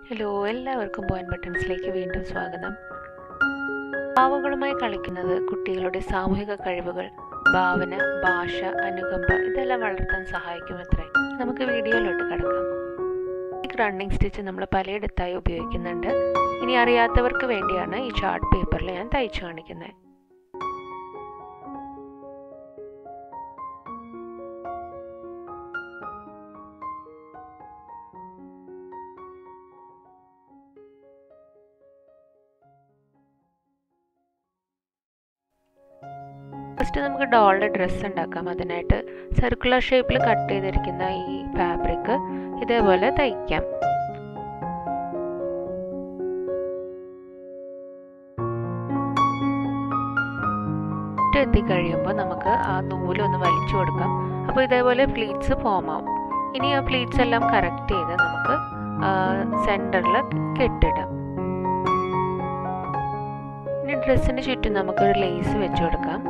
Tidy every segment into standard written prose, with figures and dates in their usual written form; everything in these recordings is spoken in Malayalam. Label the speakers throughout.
Speaker 1: ഹലോ, എല്ലാവർക്കും പോയിന്റ് ബട്ടൺസിലേക്ക് വീണ്ടും സ്വാഗതം. പാവകളുമായി കളിക്കുന്നത് കുട്ടികളുടെ സാമൂഹിക കഴിവുകൾ, ഭാവന, ഭാഷ, അനുകമ്പ ഇതെല്ലാം വളർത്താൻ സഹായിക്കുമത്രേ. നമുക്ക് വീഡിയോയിലോട്ട് കടക്കാം. ഈ റണ്ണിങ് സ്റ്റിച്ച് നമ്മൾ പലയിടത്തായി ഉപയോഗിക്കുന്നുണ്ട്. ഇനി അറിയാത്തവർക്ക് വേണ്ടിയാണ് ഈ ചാർട്ട് പേപ്പറിൽ ഞാൻ തയ്ച്ചു കാണിക്കുന്നത്. ഫസ്റ്റ് നമുക്ക് ഡോളിൻ്റെ ഡ്രസ്സ് ഉണ്ടാക്കാം. അതിനായിട്ട് സർക്കുലർ ഷേപ്പിൽ കട്ട് ചെയ്തിരിക്കുന്ന ഈ ഫാബ്രിക് ഇതേപോലെ തയ്ക്കാം. എത്തിക്കഴിയുമ്പോൾ നമുക്ക് ആ നൂലൊന്ന് വലിച്ചു കൊടുക്കാം. അപ്പോൾ ഇതേപോലെ പ്ലീറ്റ്സ് ഫോം ആവും. ഇനി ആ പ്ലീറ്റ്സ് എല്ലാം കറക്റ്റ് ചെയ്ത് നമുക്ക് സെൻറ്ററിൽ കെട്ടിടാം. ഇനി ഡ്രസ്സിന് ചുറ്റും നമുക്കൊരു ലേസ് വെച്ച് കൊടുക്കാം.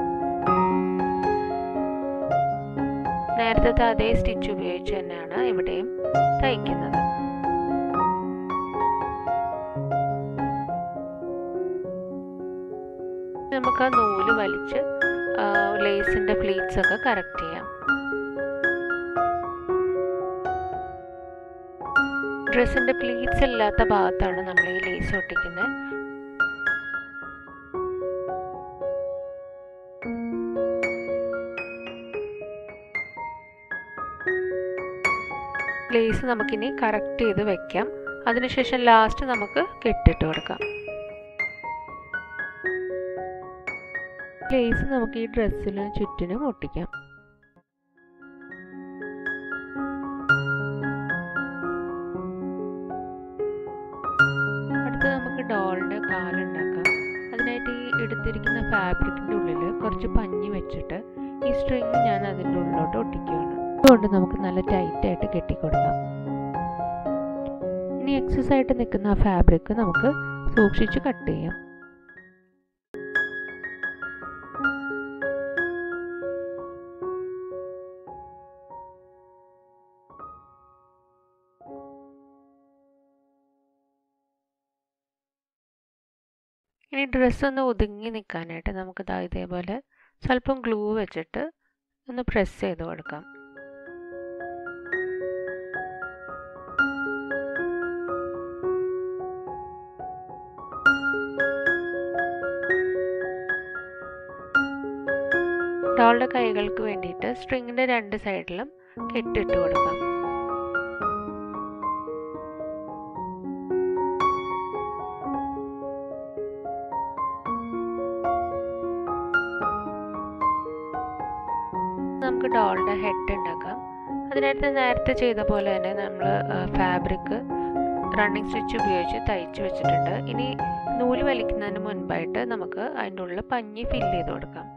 Speaker 1: നേരത്തെ അതേ സ്റ്റിച്ച് ഉപയോഗിച്ച് തന്നെയാണ് ഇവിടെയും തയ്ക്കുന്നത്. നമുക്ക് ആ നൂല് വലിച്ച് ലേസിന്റെ പ്ലീറ്റ്സ് ഒക്കെ കറക്റ്റ് ചെയ്യാം. ഡ്രസ്സിന്റെ പ്ലീറ്റ്സ് ഇല്ലാത്ത ഭാഗത്താണ് നമ്മൾ ഈ ലേസ് ഒട്ടിക്കുന്നത്. ലേസ് നമുക്കിനി കറക്റ്റ് ചെയ്ത് വെക്കാം. അതിനുശേഷം ലാസ്റ്റ് നമുക്ക് കെട്ടിട്ട് കൊടുക്കാം. ലേസ് നമുക്ക് ഈ ഡ്രസ്സിന് ചുറ്റിനും ഒട്ടിക്കാം. അടുത്ത് നമുക്ക് ഡോളിൻ്റെ കാലുണ്ടാക്കാം. അതിനായിട്ട് ഈ എടുത്തിരിക്കുന്ന ഫാബ്രിക്കിൻ്റെ ഉള്ളിൽ കുറച്ച് പഞ്ഞി വെച്ചിട്ട് ഈ സ്ട്രിങ് ഞാൻ അതിൻ്റെ ഉള്ളിലോട്ട് ഒട്ടിക്കുകയാണ്. അതുകൊണ്ട് നമുക്ക് നല്ല ടൈറ്റായിട്ട് കെട്ടിക്കൊടുക്കാം. ഇനി എക്സസ് ആയിട്ട് നിൽക്കുന്ന ആ ഫാബ്രിക് നമുക്ക് സൂക്ഷിച്ച് കട്ട് ചെയ്യാം. ഇനി ഡ്രസ്സ് ഒന്ന് ഒതുങ്ങി നിൽക്കാനായിട്ട് നമുക്ക് ഇതേപോലെ സ്വല്പം ഗ്ലൂ വെച്ചിട്ട് ഒന്ന് പ്രസ് ചെയ്ത് കൊടുക്കാം. ഡോളിൻ്റെ കൈകൾക്ക് വേണ്ടിയിട്ട് സ്ട്രിങ്ങിൻ്റെ രണ്ട് സൈഡിലും കെട്ടിട്ട് കൊടുക്കാം. നമുക്ക് ഡോളിൻ്റെ ഹെഡ് ഉണ്ടാക്കാം. അതിനായിട്ട് നേരത്തെ ചെയ്ത പോലെ തന്നെ നമ്മൾ ഫാബ്രിക് റണ്ണിങ് സ്റ്റിച്ച് ഉപയോഗിച്ച് തയ്ച്ച് വെച്ചിട്ടുണ്ട്. ഇനി നൂല് വലിക്കുന്നതിന് മുൻപായിട്ട് നമുക്ക് അതിൻ്റെ ഉള്ളിൽ പഞ്ഞി ഫില്ല് ചെയ്ത് കൊടുക്കാം.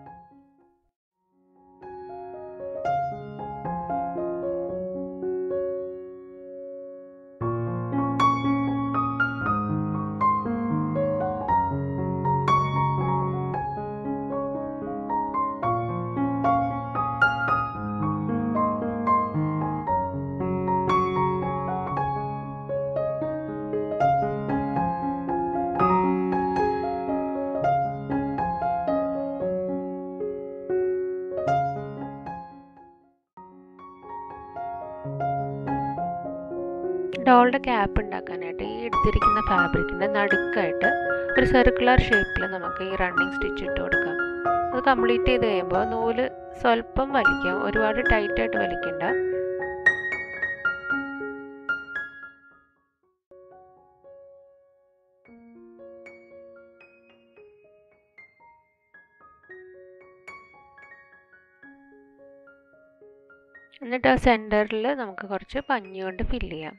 Speaker 1: ഡോളിൻ്റെ ക്യാപ്പ് ഉണ്ടാക്കാനായിട്ട് ഈ എടുത്തിരിക്കുന്ന ഫാബ്രിക്കിൻ്റെ നടുക്കായിട്ട് ഒരു സർക്കുലർ ഷേപ്പിൽ നമുക്ക് ഈ റണ്ണിങ് സ്റ്റിച്ച് ഇട്ട് കൊടുക്കാം. അത് കംപ്ലീറ്റ് ചെയ്ത് കഴിയുമ്പോൾ നൂല് സ്വല്പം വലിക്കാം, ഒരുപാട് ടൈറ്റായിട്ട് വലിക്കണ്ട. എന്നിട്ട് ആ സെൻറ്ററിൽ നമുക്ക് കുറച്ച് പഞ്ഞി കൊണ്ട് ഫില്ല് ചെയ്യാം.